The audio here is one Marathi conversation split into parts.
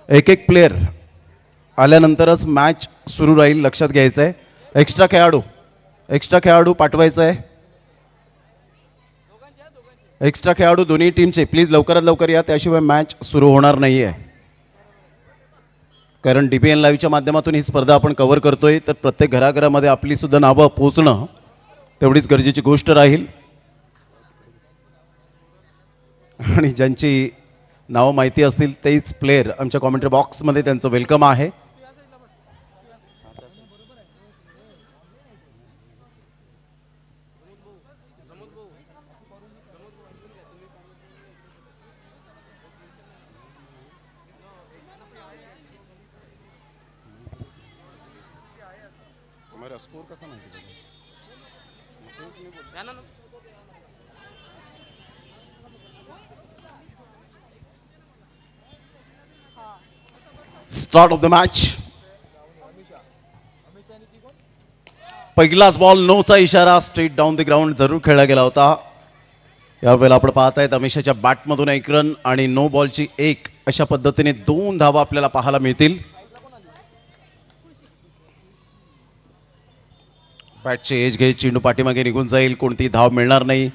एक एक प्लेयर आल्यानंतरच मॅच सुरू राहील, लक्षात घ्यायचं आहे. एक्स्ट्रा खेळाडू पाठवायचं आहे. एक्स्ट्रा खेळाडू दोन्ही टीमचे प्लीज लवकरात लवकर या, त्याशिवाय मॅच सुरू होणार नाही आहे. कारण DPN लाईव्हच्या माध्यमातून ही स्पर्धा आपण कव्हर करतोय, तर प्रत्येक घराघरामध्ये आपली सुद्धा नावं पोहोचणं तेवढीच गरजेची गोष्ट राहील. आणि ज्यांची नावं माहिती असतील तेच प्लेयर आमच्या कॉमेंट्री बॉक्समध्ये त्यांचं वेलकम आहे. स्कोर कसा माहिती स्टार्ट ऑफ द मॅच. पहिलाच बॉल नोचा इशारा स्ट्रेट डाऊन द ग्राउंड जरूर खेळला गेला होता. यावेळेला आपण पाहत आहेत अमिषाच्या बॅटमधून 1 रन आणि नो बॉलची 1 अशा पद्धतीने 2 धावा आपल्याला पाहायला मिळतील. बॅटचे एज घेत चेंडू पाठीमागे निघून जाईल, कोणती धाव मिळणार नाही.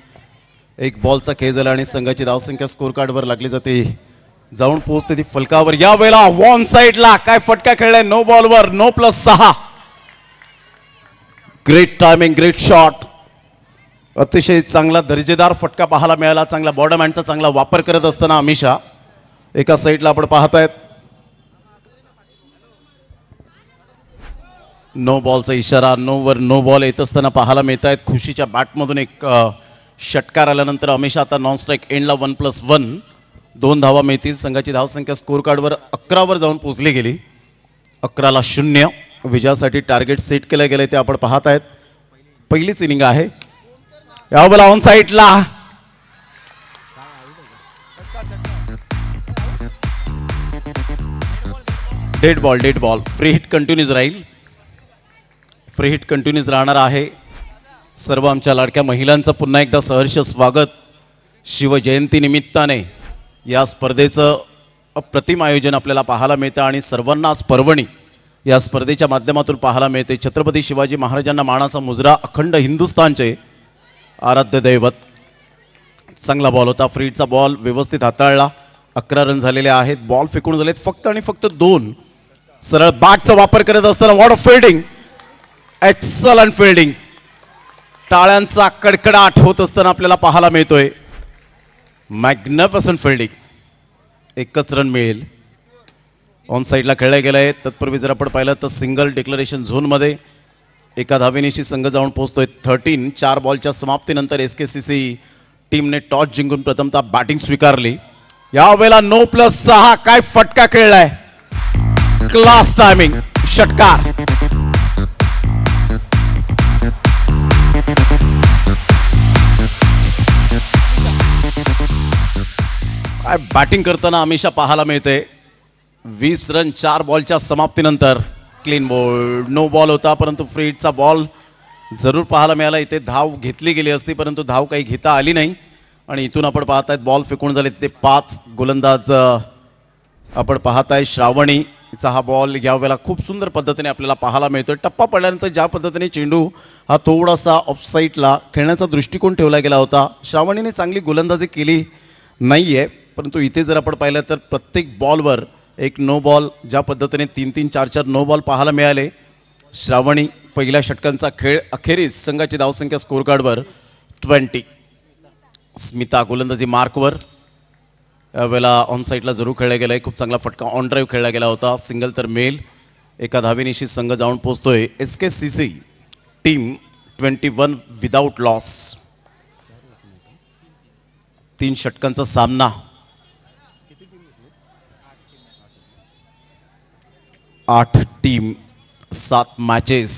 1 बॉलचा खेळ झाला आणि संघाची धावसंख्या स्कोर कार्डवर लागली जाते, जाऊन पोहोचते ती फलकावर. या वेळेला वॉन साइडला काय फटका खेळलाय, नो बॉलवर, no +6. Great timing, great shot, अतिशय चांगला दर्जेदार फटका पाहायला मिळाला. चांगला बॉर्डर हँडचा चांगला वापर करत असताना अमिषा एका साईडला आपण पाहतायत. नो बॉलचा इशारा, नोवर नो बॉल येत असताना पाहायला मिळत आहेत. खुशीच्या बॅटमधून एक षटकार आल्यानंतर अमिषा आता नॉन स्ट्राईक एंडला 1+1 2 धावा मिळतील. संघाची धावसंख्या स्कोर कार्डवर 11वर जाऊन पोहोचली गेली. 11-0 विजयासाठी टार्गेट सेट केलं गेलं ते आपण पाहत आहेत. पहिलीच इनिंग आहे. यावेळेला ऑन साईडला dead ball. Free hit continues राहील, फ्री हिट कंटिन्यूज राहणार आहे. सर्व आमच्या लाडक्या महिलांचं पुन्हा एकदा सहर्ष स्वागत. शिवजयंती निमित्ताने या स्पर्धेचं अप्रतिम आयोजन आपल्याला पाहायला मिळतं आणि सर्वांनाच पर्वणी या स्पर्धेच्या माध्यमातून पाहायला मिळते. छत्रपती शिवाजी महाराजांना मानाचा मुजरा, अखंड हिंदुस्थानचे आराध्य दैवत. चांगला बॉल होता, फ्री हिटचा बॉल व्यवस्थित हाताळला. 11 रन झालेले आहेत. बॉल फेकून झालेत फक्त आणि फक्त 2. सरळ बॅटचा वापर करत असताना what of fielding, excellent fielding. टाळ्यांचा कडकडाट होत असताना आपल्याला पाहायला मिळतोय. Magnificent fielding. 1च रन मिळेल. ऑन साईडला खेळलं गेलं आहे. तत्पूर्वी जर आपण पाहिलं तर सिंगल डिक्लरेशन झोनमध्ये 1 धावेनिशी संघ जाऊन पोहोचतोय 13. 4 बॉलच्या समाप्तीनंतर SKCC टीमने टॉस जिंकून प्रथमतः बॅटिंग स्वीकारली. यावेळेला नो +6 काय फटका खेळलाय, क्लास टायमिंग, षटकार. काय बॅटिंग करताना अमिषा पाहायला मिळते. 20 रन 4 बॉलच्या समाप्तीनंतर. क्लीन बॉल, नो बॉल होता परंतु फ्री हिटचा बॉल जरूर पाहायला मिळाला. इथे धाव घेतली गेली असती परंतु धाव काही घेता आली नाही. आणि इथून आपण पाहतायत बॉल फेकून झाले ते 5. गोलंदाज आपण पाहताय श्रावणी, हिचा हा बॉल यावेळेला खूप सुंदर पद्धतीने आपल्याला पाहायला मिळतोय. टप्पा पडल्यानंतर ज्या पद्धतीने चेंडू हा थोडासा ऑफसाईडला खेळण्याचा दृष्टिकोन ठेवला गेला होता. श्रावणीने चांगली गोलंदाजी केली नाही आहे परंतु इथे जर आपण पाहिलं तर प्रत्येक बॉलवर 1 नो बॉल, ज्या पद्धतीने 3-3 4-4 नो बॉल पाहायला मिळाले. श्रावणी पहिल्या षटकांचा खेळ अखेरीस संघाची धावसंख्या स्कोर कार्डवर 20. स्मिता गोलंदाजी मार्कवर. यावेळेला ऑन साईडला जरूर खेळला गेला आहे. खूप चांगला फटका ऑन ड्राईव्ह खेळला गेला होता. सिंगल तर मेल. 1 धावेनिशी संघ जाऊन पोहोचतोय. SKCC team 21 without loss. 3 षटकांचा सामना. 8 टीम 7 मॅचेस.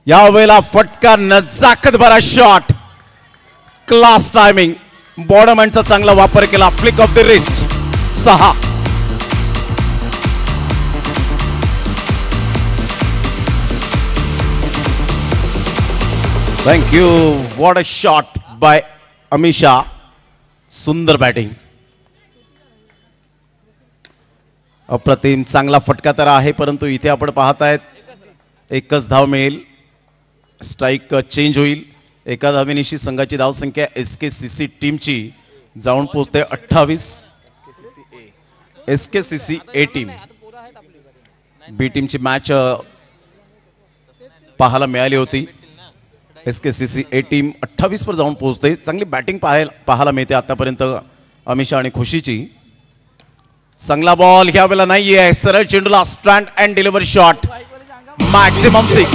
यावेळेला फटका, नजाकत भरा शॉट, क्लास टायमिंग. बॉडमॅनचा चांगला वापर केला. Flick of the wrist. 6. Thank you. What a shot bye Amisha. सुंदर बॅटिंग. अप्रतिम चांगला फटका तर आहे, परंतु इथे आपण पाहतायत एकच धाव मिळेल. स्ट्राईक चेंज होईल. एका धावेनिशी संघाची धावसंख्या SKCC टीमची जाऊन पोहोचते 28. SKCC A टीम बी टीमची मॅच पाहायला मिळाली होती. SKCC A टीम 28 वर जाऊन पोहोचते. चांगली बॅटिंग पाहायला मिळते आतापर्यंत अमिषा आणि खुशीची. चांगला बॉल ह्या वेळेला नाहीये. सरळ चेंडूला stand and delivery shot maximum 6.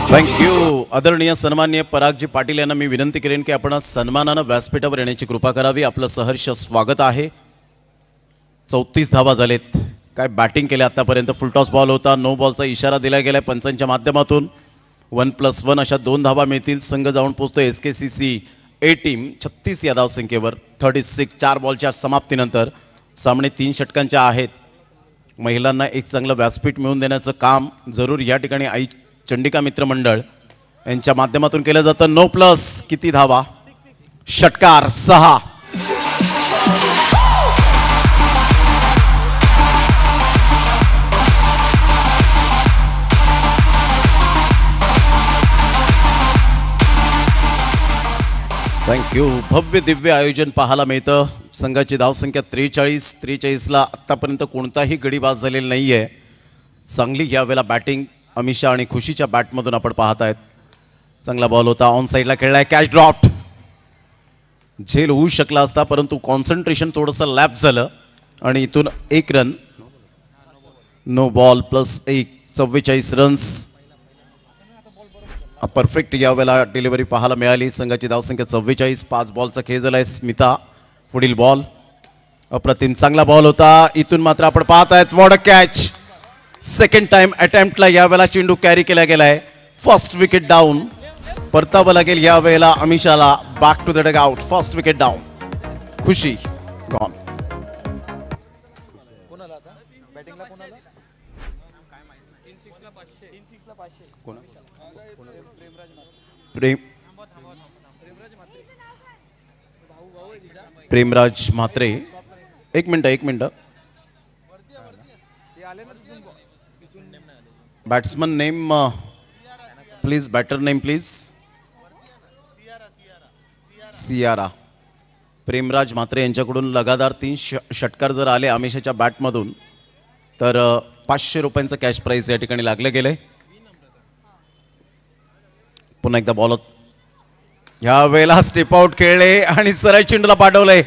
Thank you. आदरणीय सन्माननीय परागजी पाटील यांना मी विनंती करेन की आपण सन्मानानं व्यासपीठावर येण्याची कृपा करावी. आपलं सहर्ष स्वागत आहे. 34 धावा झालेत. काय बॅटिंग केले आतापर्यंत. फुलटॉस बॉल होता. नो बॉलचा इशारा दिला गेलाय पंचांच्या माध्यमातून. 1+1 अशा 2 धावा मिळतील. संघ जाऊन पोहोचतो SKCC A टीम 36 या धावसंख्येवर. 36 4 बॉलच्या समाप्तीनंतर. सामने 3 षटकांच्या आहेत. महिलांना एक चांगलं व्यासपीठ मिळवून देण्याचं काम जरूर या ठिकाणी आई चंडिका मित्र मंडळ यांच्या माध्यमातून केलं जातं. 9+ किती धावा. षटकार 6. थँक्यू. भव्य दिव्य आयोजन पाहायला मिळतं. संघाची धावसंख्या 43ला आत्तापर्यंत कोणताही गडी बाद झालेला नाही आहे. चांगली यावेळेला बॅटिंग अमिषा आणि खुशीच्या बॅटमधून आपण पाहतायत. चांगला बॉल होता. ऑन साईडला खेळलाय. Catch draught. झेल होऊ शकला असता, परंतु कॉन्सन्ट्रेशन थोडंसं लॅप झालं आणि इथून 1 run. No ball +1 44 runs. Perfect यावेळेला डिलिव्हरी पाहायला मिळाली. संघाची धावसंख्या 44. 5 बॉलचा खेळ झालाय. स्मिता पुढील बॉल. अप्रतिम चांगला बॉल होता. इथून मात्र आपण पाहतायत what a catch. Second time अटेम्प्टला यावेळेला चेंडू कॅरी केला गेलाय. First wicket down. परतावं लागेल यावेळेला अमिषाला. Back to the dugout. First wicket down. Khushi gone. Premraj Mhatre. एक minute. Batsman name please. Batter name please. Siara. Premraj Mhatre यांच्याकडून लगातार 3 षटकार जर आले अमिषाच्या बॅटमधून तर 500 रुपयांचं कॅश प्राइज या ठिकाणी लागले गेले. पुन्हा एकदा बॉल. ह्या वेळेला स्टेप आउट खेळले आणि सरळ चेंडूला पाठवले.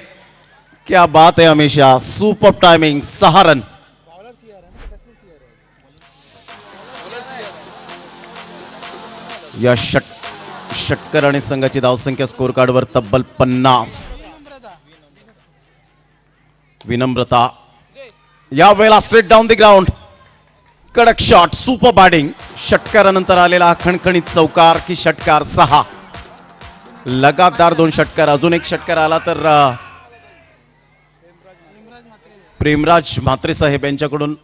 क्या बात आहे अमिषा. Super timing. 6 रन. या षटकर आणि संघाची धावसंख्या स्कोर कार्डवर तब्बल 50. विनम्रता या वेळेला स्ट्रेट डाऊन द ग्राउंड. कडक शॉट. Super batting. षटकारानंतर आलेला खणखणीत चौकार की षटकार 6. लगातार 2 षटकार. अजून एक षटकार आला तर प्रेमराज म्हात्रे साहेब यांच्याकडून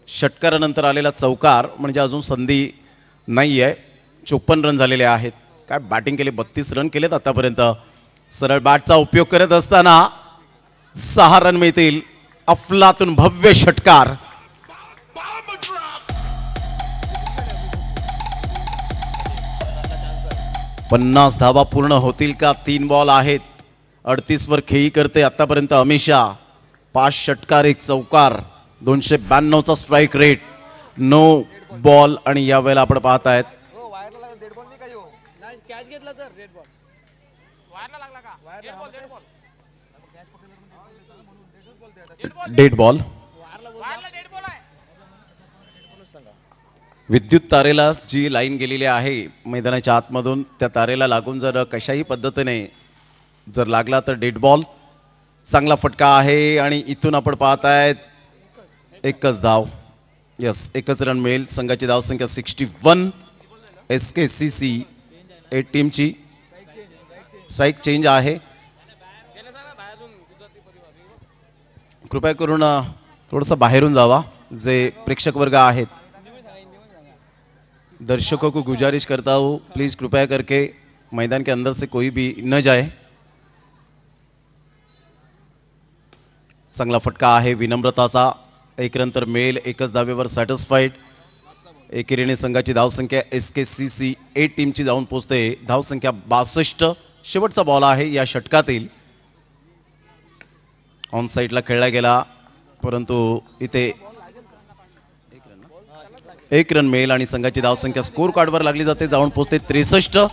षटकारानंतर आलेला चौकार म्हणजे अजून संधी नाही आहे. 54 रन झालेले आहेत. काय बॅटिंग केली. 32 रन केलेत आतापर्यंत. सरळ बॅटचा उपयोग करत असताना 6 रन मिळतील. अफलातून भव्य षटकार. पन्नास धावा पूर्ण होतील का. 3 बॉल आहेत. 38 वर खेळी करते आतापर्यंत अमिषा. 5 षटकार 1 चौकार. 292चा स्ट्राईक रेट. नो बॉल आणि या वेळेला आपण पाहतायत डेड बॉल. विद्युत तारेला जी लाईन गेलेली आहे मैदानाच्या आतमधून त्या तारेला लागून जर कशाही पद्धतीने जर लागला तर डेड बॉल. चांगला फटका आहे आणि इथून आपण पाहतायत एकच धाव. यस, एकच रन मिळेल. संघाची धावसंख्या 61. SKCC A टीमची स्ट्राईक चेंज आहे. कृपया करून थोडंसं बाहेरून जावा जे प्रेक्षक वर्ग आहेत. दर्शकों को गुजारिश करता हूँ प्लीज़ कृपया करके मैदान के अंदर से कोई भी न जाए। चांगला फटका आहे विनम्रताचा। एक रन तर मेल एकच धावेवर सॅटिस्फाईड। एकेरीने संघाची धावसंख्या SKCC ए टीमची जाऊन पोहोचते धावसंख्या 62। शेवटचा बॉल आहे या षटकातील। ऑन साईडला खेळला गेला परंतु इथे एक रन मेल आणि संघाची धावसंख्या स्कोर कार्डवर लागली जाते, जाऊन पोहोचते 63।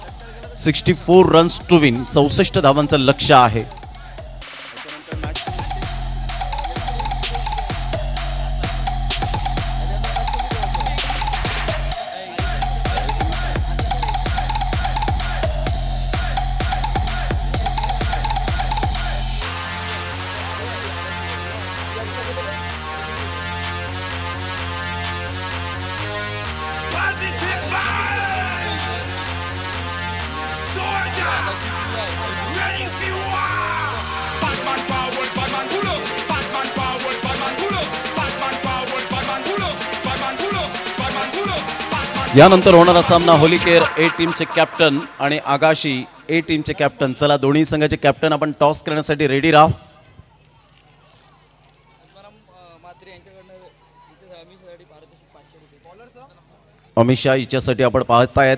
64 रन्स टू विन, 64 धावांचं लक्ष्य आहे। यानंतर होणारा सामना होलीकेर ए टीमचे कॅप्टन आणि आगाशी ए टीमचे कॅप्टन। चला दोन्ही संघाचे कॅप्टन आपण टॉस करण्यासाठी रेडी राहा। अमिषा हिच्यासाठी आपण पाहतायत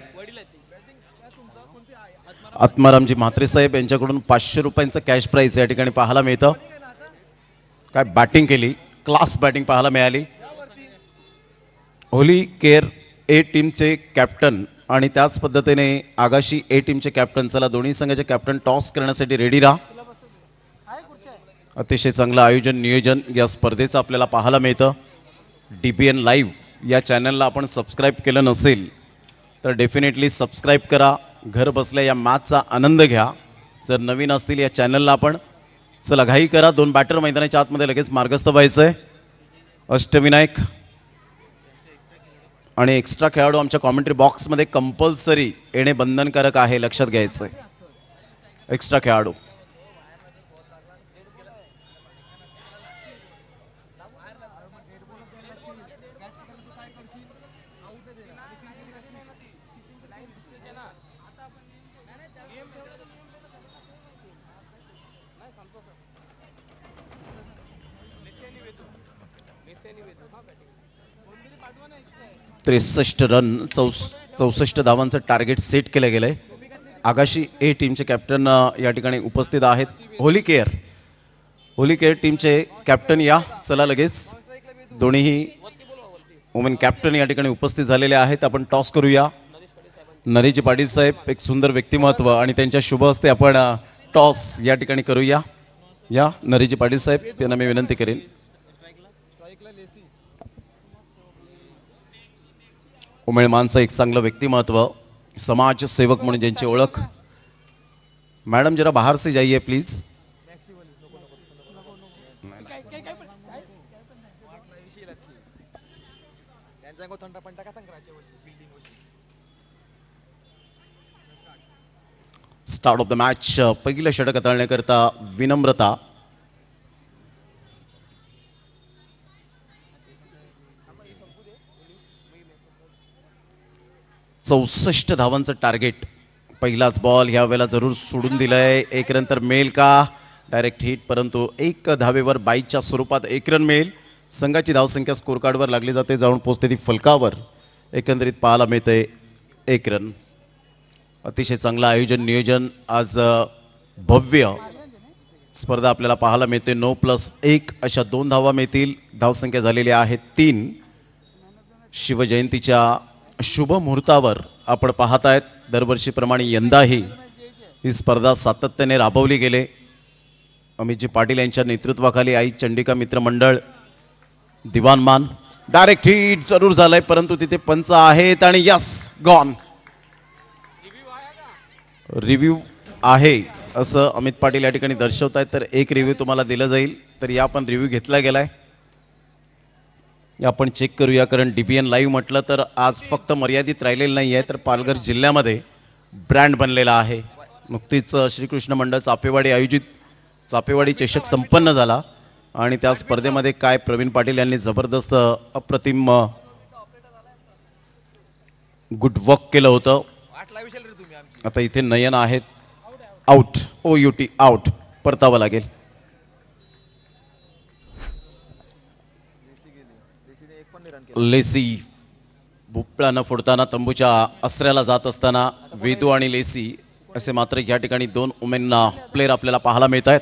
आत्मारामजी म्हात्रे साहेब यांच्याकडून 500 रुपयांचं कॅश प्राइज या ठिकाणी पाहायला मिळतं। काय बॅटिंग केली, क्लास बॅटिंग पाहायला मिळाली। होलीकेर ए टीमचे कॅप्टन आणि त्याच पद्धतीने आगाशी ए टीमचे कॅप्टन। चला दोन्ही संघाचे कॅप्टन टॉस करण्यासाठी रेडी राहा। अतिशय चांगलं आयोजन नियोजन या स्पर्धेचं आपल्याला पाहायला मिळतं। DBN लाईव्ह या चॅनलला आपण सबस्क्राईब केलं नसेल तर डेफिनेटली सबस्क्राईब करा। घर बसल्या या मॅचचा आनंद घ्या। जर नवीन असतील या चॅनलला आपण चला घाई करा। 2 बॅटर मैदानाच्या आतमध्ये लगेच मार्गस्थ व्हायचं आहे। अष्टविनायक आणि एक्स्ट्रा खेळाडू आमच्या कॉमेंट्री बॉक्समध्ये कंपल्सरी येणे बंधनकारक आहे, लक्षात घ्यायचं आहे। एक्स्ट्रा खेळाडू त्रेसष्ट रन 64 धावांचं टार्गेट सेट केलं गेलंय। आगाशी ए टीमचे कॅप्टन या ठिकाणी उपस्थित आहेत। होलीकेर टीमचे कॅप्टन या चला लगेच दोन्हीही वुमेन कॅप्टन या ठिकाणी उपस्थित झालेले आहेत। आपण टॉस करूया। नरेश पाटील साहेब एक सुंदर व्यक्तिमत्व आणि त्यांच्या शुभ हस्ते आपण टॉस या ठिकाणी करूया। या नरेश पाटील साहेब त्यांना मी विनंती करेन। उमेळ मानचं एक चांगलं व्यक्तिमत्व, समाज सेवक म्हणून ज्यांची ओळख। मैडम जरा बाहर से जाइए please. Start of the match पहिलं षटक हाताळण्याकरता विनम्रता। चौसष्ट धावांचं टार्गेट। पहिलाच बॉल ह्या वेळेला जरूर सोडून दिलाय। एक रन तर मेल का डायरेक्ट हिट, परंतु एक धावेवर 22च्या स्वरूपात एक रन मेल। संघाची धावसंख्या स्कोर कार्डवर लागली जाते, जाऊन पोहोचते ती फलकावर। एकंदरीत पाहायला मिळते एक रन। अतिशय चांगलं आयोजन नियोजन, आज भव्य स्पर्धा आपल्याला पाहायला मिळते। 9+1 अशा 2 धावा मिळतील। धावसंख्या झालेली आहे 3। शिवजयंतीच्या शुभ मुहूर्तावर आपण पाहतायत दरवर्षीप्रमाणे यंदाही ही स्पर्धा सातत्याने राबवली गेले। अमितजी पाटील यांच्या नेतृत्वाखाली आई चंडिका मित्र मंडळ दिवानमान डायरेक्ट हिट जरूर झालाय, परंतु तिथे पंच आहेत आणि यस गॉन। रिव्ह्यू आहे असं अमित पाटील या ठिकाणी दर्शवत आहेत, तर एक रिव्ह्यू तुम्हाला दिला जाईल। तर या पण रिव्ह्यू घेतला गेलाय, आपण चेक करूया। कारण DBN लाईव्ह म्हटलं तर आज फक्त मर्यादित राहिलेलं नाही आहे, तर पालघर जिल्ह्यामध्ये ब्रँड बनलेला आहे। नुकतीच श्रीकृष्ण मंडळ चापेवाडी आयोजित चापेवाडी चषक संपन्न झाला आणि त्या स्पर्धेमध्ये काय प्रवीण पाटील यांनी जबरदस्त अप्रतिम गुड वर्क केलं होतं. आता इथे नयन आहेत आउट. OUT out. परतावं लागेल. लेसी भोपळा न फोडताना तंबूच्या अस्त्र्याला जात असताना वेदू आणि लेसी असे मात्र या ठिकाणी दोन वुमेन प्लेयर आपल्याला पाहायला मिळत आहेत.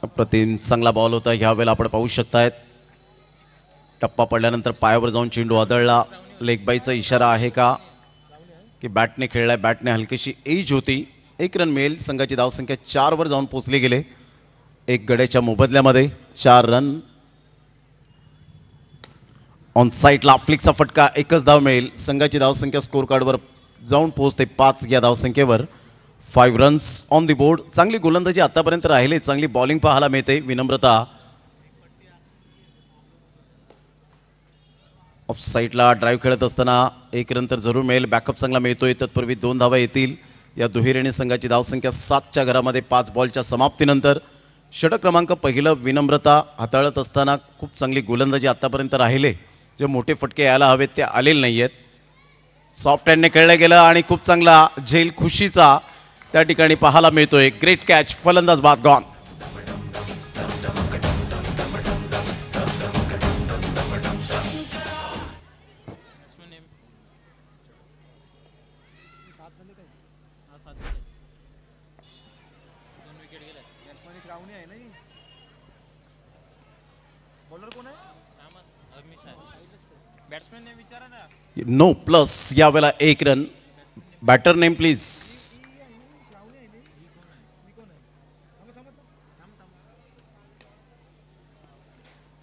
अप्रतिम चांगला बॉल होता. ह्या वेळेला आपण पाहू शकतायत टप्पा पडल्यानंतर पायावर जाऊन चेंडू आदळला. लेग बाईचा इशारा आहे का की बॅटने खेळलाय. बॅटने हलकीशी एज होती. 1 रन मिळेल. संघाची धावसंख्या 4 वर जाऊन पोहोचली गेले. 1 गड्याच्या मोबदल्यामध्ये 4 रन. ऑन साईडला फ्लिकचा फटका. 1च धाव मिळेल. संघाची धावसंख्या स्कोर कार्डवर जाऊन पोहोचते 5 या धावसंख्येवर. 5 रन्स ऑन दी बोर्ड. चांगली गोलंदाजी आतापर्यंत राहिली. चांगली बॉलिंग पाहायला मिळते. विनम्रता ऑफ साईडला ड्राईव्ह खेळत असताना 1 रन तर जरूर मिळेल. बॅकअप चांगला मिळतोय. तत्पूर्वी 2 धावा येतील. या दुहेरीने संघाची धावसंख्या 7च्या घरामध्ये 5 बॉलच्या समाप्तीनंतर. षटक क्रमांक पहिलं विनम्रता हाताळत असताना खूप चांगली गोलंदाजी आतापर्यंत राहिले. जे मोठे फटके यायला हवेत ते आलेले नाही आहेत. सॉफ्ट हँडने खेळलं गेलं आणि खूप चांगला झेल खुशीचा त्या ठिकाणी पाहायला मिळतोय. Great catch. फलंदाज बाद गॉन. No plus. यावेळेला 1 रन. Batter name please.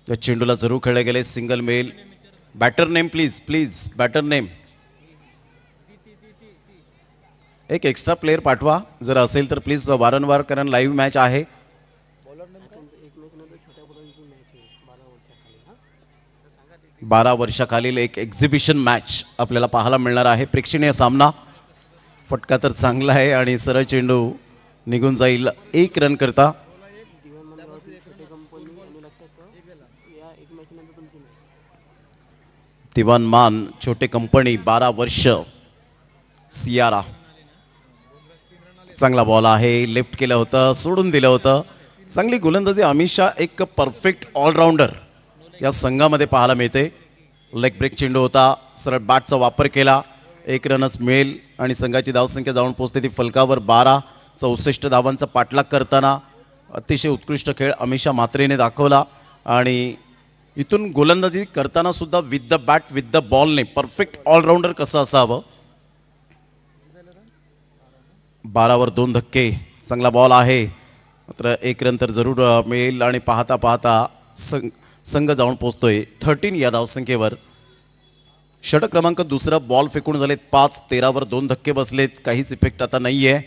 या चेंडूला जरूर खेळले गेले. सिंगल मेल. Batter name please. Please batter name. एक एक्स्ट्रा प्लेयर पाठवा जर असेल तर प्लीज. वारंवार कारण लाईव्ह मॅच आहे. 12 वर्षाखालील एक एक्झिबिशन मॅच आपल्याला पाहायला मिळणार आहे. प्रेक्षणीय सामना. फटका तर चांगला आहे आणि सरळ चेंडू निघून जाईल 1 रन करता. दिवानमान छोटे कंपनी 12 वर्ष. सियारा चांगला बॉल आहे. लेफ्ट केलं होतं. सोडून दिलं होतं. चांगली गोलंदाजी. अमिषा एक परफेक्ट ऑलराऊंडर या संघामध्ये पाहायला मिळते. लेग ब्रेक चेंडू होता. सरळ बॅटचा वापर केला. 1 रनच मिळेल आणि संघाची धावसंख्या जाऊन पोहोचते ती फलकावर 12. 64 धावांचा पाठलाग करताना अतिशय उत्कृष्ट खेळ अमिषा म्हात्रेने दाखवला आणि इथून गोलंदाजी करताना सुद्धा with the bat with the बॉलने परफेक्ट ऑलराऊंडर कसं असावं. 12 वर 2 धक्के. चांगला बॉल आहे मात्र 1 रन तर जरूर मिळेल आणि पाहता पाहता संघ जाऊन पोहोचतोय 13 या धावसंख्येवर. षटक क्रमांक दुसरा. बॉल फेकून झालेत 5. 13 वर 2 धक्के बसलेत. काहीच इफेक्ट आता नाही आहे.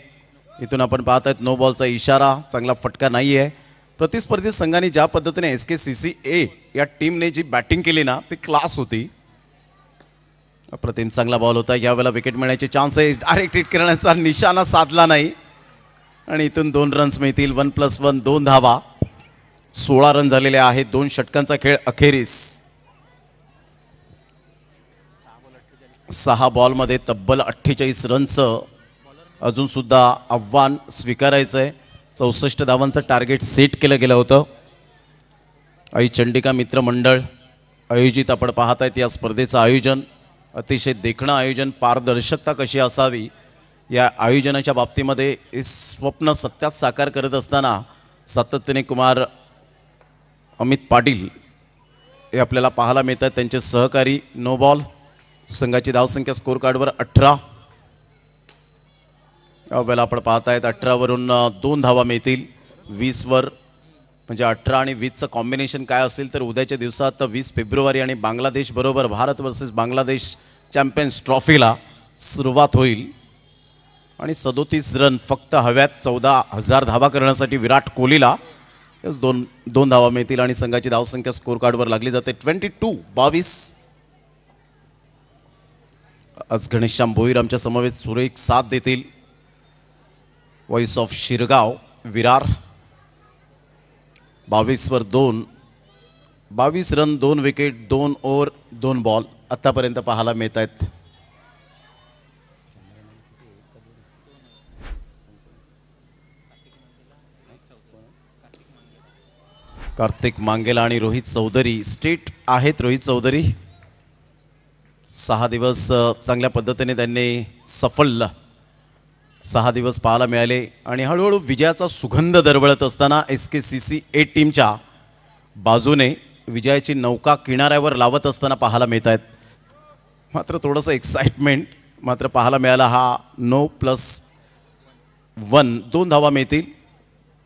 इथून आपण पाहत आहेत नो बॉलचा इशारा. चांगला फटका नाही आहे. प्रतिस्पर्धी संघाने ज्या पद्धतीने SKCCA या टीमने जी बॅटिंग केली ना ती क्लास होती. अप्रतिम चांगला बॉल होता. यावेळेला विकेट मिळण्याचे चान्सेस. डायरेक्ट हिट करण्याचा निशाणा साधला नाही आणि इथून 2 रन्स मिळतील. 1+1 2 धावा. 16 रन झालेले आहेत. 2 षटकांचा खेळ अखेरीस. 6 बॉलमध्ये तब्बल 48 रनचं अजून सुद्धा आव्हान स्वीकारायचं आहे. 64 धावांचं टार्गेट सेट केलं गेलं होतं. आई चंडिका मित्र मंडळ आयोजित आपण पाहत आहेत या स्पर्धेचं आयोजन. अतिशय देखणं आयोजन. पारदर्शकता कशी असावी या आयोजनाच्या बाबतीमध्ये हे स्वप्न सत्यात साकार करत असताना सातत्याने कुमार अमित पाटील हे आपल्याला पाहायला मिळत आहेत. त्यांचे सहकारी. No ball. संघाची धावसंख्या स्कोर कार्डवर 18. यावेळेला आपण पाहत आहेत 18 वरून 2 धावा मिळतील. 20 वर म्हणजे 18 आणि 20चं कॉम्बिनेशन काय असेल तर उद्याच्या दिवसात 20 फेब्रुवारी आणि बांगलादेश बरोबर भारत वर्सेस बांगलादेश चॅम्पियन्स ट्रॉफीला सुरुवात होईल. आणि 37 रन फक्त हव्यात 14,000 धावा करण्यासाठी विराट कोहलीला. यस 2 धावा मिळतील आणि संघाची धावसंख्या स्कोर कार्डवर लागली जाते 22. आज घनश्याम भोईर आमच्या समवेत सुरेख साथ देतील. Voice of Shirgaon Virar. 22 वर 2. 22 रन 2 विकेट 2 ओव्हर 2 बॉल आतापर्यंत पाहायला मिळत आहेत. कार्तिक मांगेला आणि रोहित चौधरी स्टेट आहेत. रोहित चौधरी 6 दिवस चांगल्या पद्धतीने त्यांनी सफल 6 दिवस पाहायला मिळाले आणि हळूहळू विजयाचा सुगंध दरवळत असताना SKCC A टीमच्या बाजूने विजयाची नौका किनाऱ्यावर लावत असताना पाहायला मिळत आहेत. मात्र थोडंसं एक्साइटमेंट मात्र पाहायला मिळाला. हा 9+1 2 धावा मिळतील.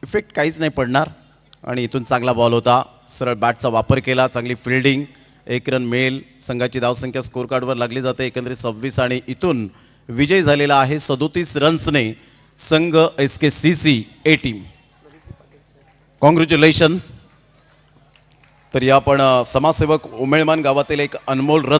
इफेक्ट काहीच नाही पडणार आणि इथून चांगला बॉल होता. सरळ बॅटचा वापर केला. चांगली फिल्डिंग. 1 रन मिळेल. संघाची धावसंख्या स्कोर कार्डवर लागली जाते एकंदरीत 26 आणि इथून विजय झालेला आहे 37 रन्सने संघ SKCC A टीम. कॉंग्रॅच्युलेशन. तर या पण समाजसेवक उमेळमान गावातील एक अनमोल रत्न